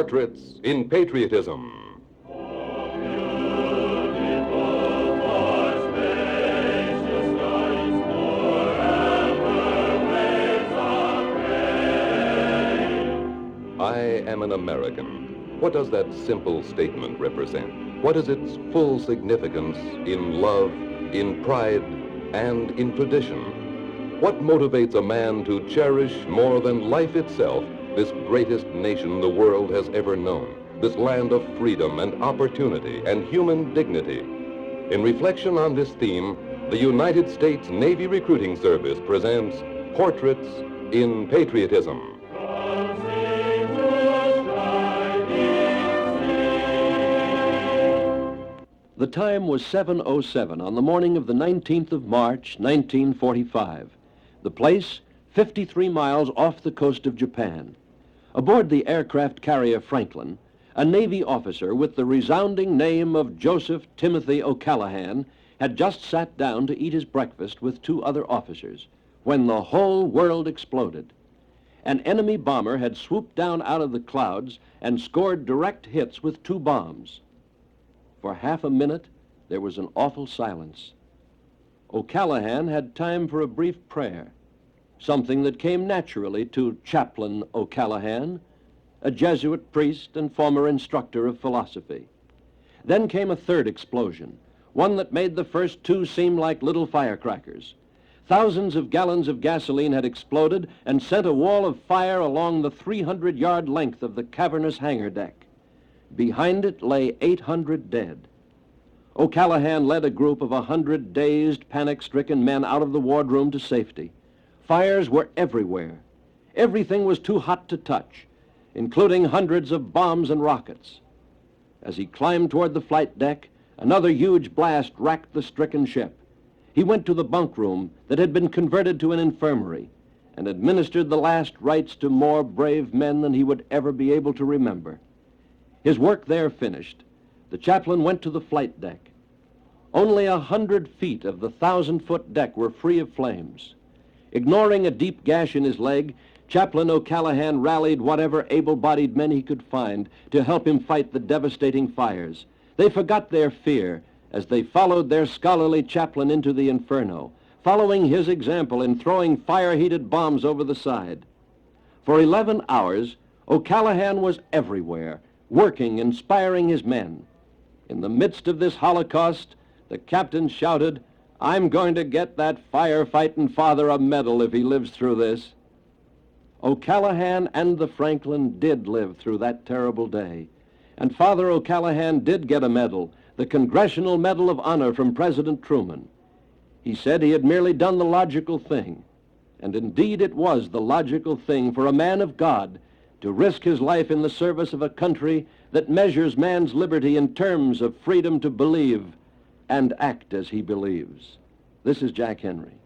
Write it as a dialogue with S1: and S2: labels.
S1: Portraits in Patriotism. I am an American. What does that simple statement represent? What is its full significance in love, in pride, and in tradition? What motivates a man to cherish more than life itself this greatest nation the world has ever known, this land of freedom and opportunity and human dignity? In reflection on this theme, the United States Navy Recruiting Service presents Portraits in Patriotism.
S2: The time was 7:07 on the morning of the 19th of March, 1945. The place, 53 miles off the coast of Japan. Aboard the aircraft carrier Franklin, a Navy officer with the resounding name of Joseph Timothy O'Callaghan had just sat down to eat his breakfast with two other officers when the whole world exploded. An enemy bomber had swooped down out of the clouds and scored direct hits with two bombs. For half a minute, there was an awful silence. O'Callaghan had time for a brief prayer, something that came naturally to Chaplain O'Callaghan, a Jesuit priest and former instructor of philosophy. Then came a third explosion, one that made the first two seem like little firecrackers. Thousands of gallons of gasoline had exploded and sent a wall of fire along the 300-yard length of the cavernous hangar deck. Behind it lay 800 dead. O'Callaghan led a group of 100 dazed, panic-stricken men out of the wardroom to safety. Fires were everywhere. Everything was too hot to touch, including hundreds of bombs and rockets. As he climbed toward the flight deck, another huge blast racked the stricken ship. He went to the bunk room that had been converted to an infirmary and administered the last rites to more brave men than he would ever be able to remember. His work there finished, the chaplain went to the flight deck. Only 100 feet of the 1,000-foot deck were free of flames. Ignoring a deep gash in his leg, Chaplain O'Callaghan rallied whatever able-bodied men he could find to help him fight the devastating fires. They forgot their fear as they followed their scholarly chaplain into the inferno, following his example in throwing fire-heated bombs over the side. For 11 hours, O'Callaghan was everywhere, working, inspiring his men. In the midst of this holocaust, the captain shouted, "I'm going to get that firefighting father a medal if he lives through this." O'Callaghan and the Franklin did live through that terrible day. And Father O'Callaghan did get a medal, the Congressional Medal of Honor from President Truman. He said he had merely done the logical thing. And indeed it was the logical thing for a man of God to risk his life in the service of a country that measures man's liberty in terms of freedom to believe and act as he believes. This is Jack Henry.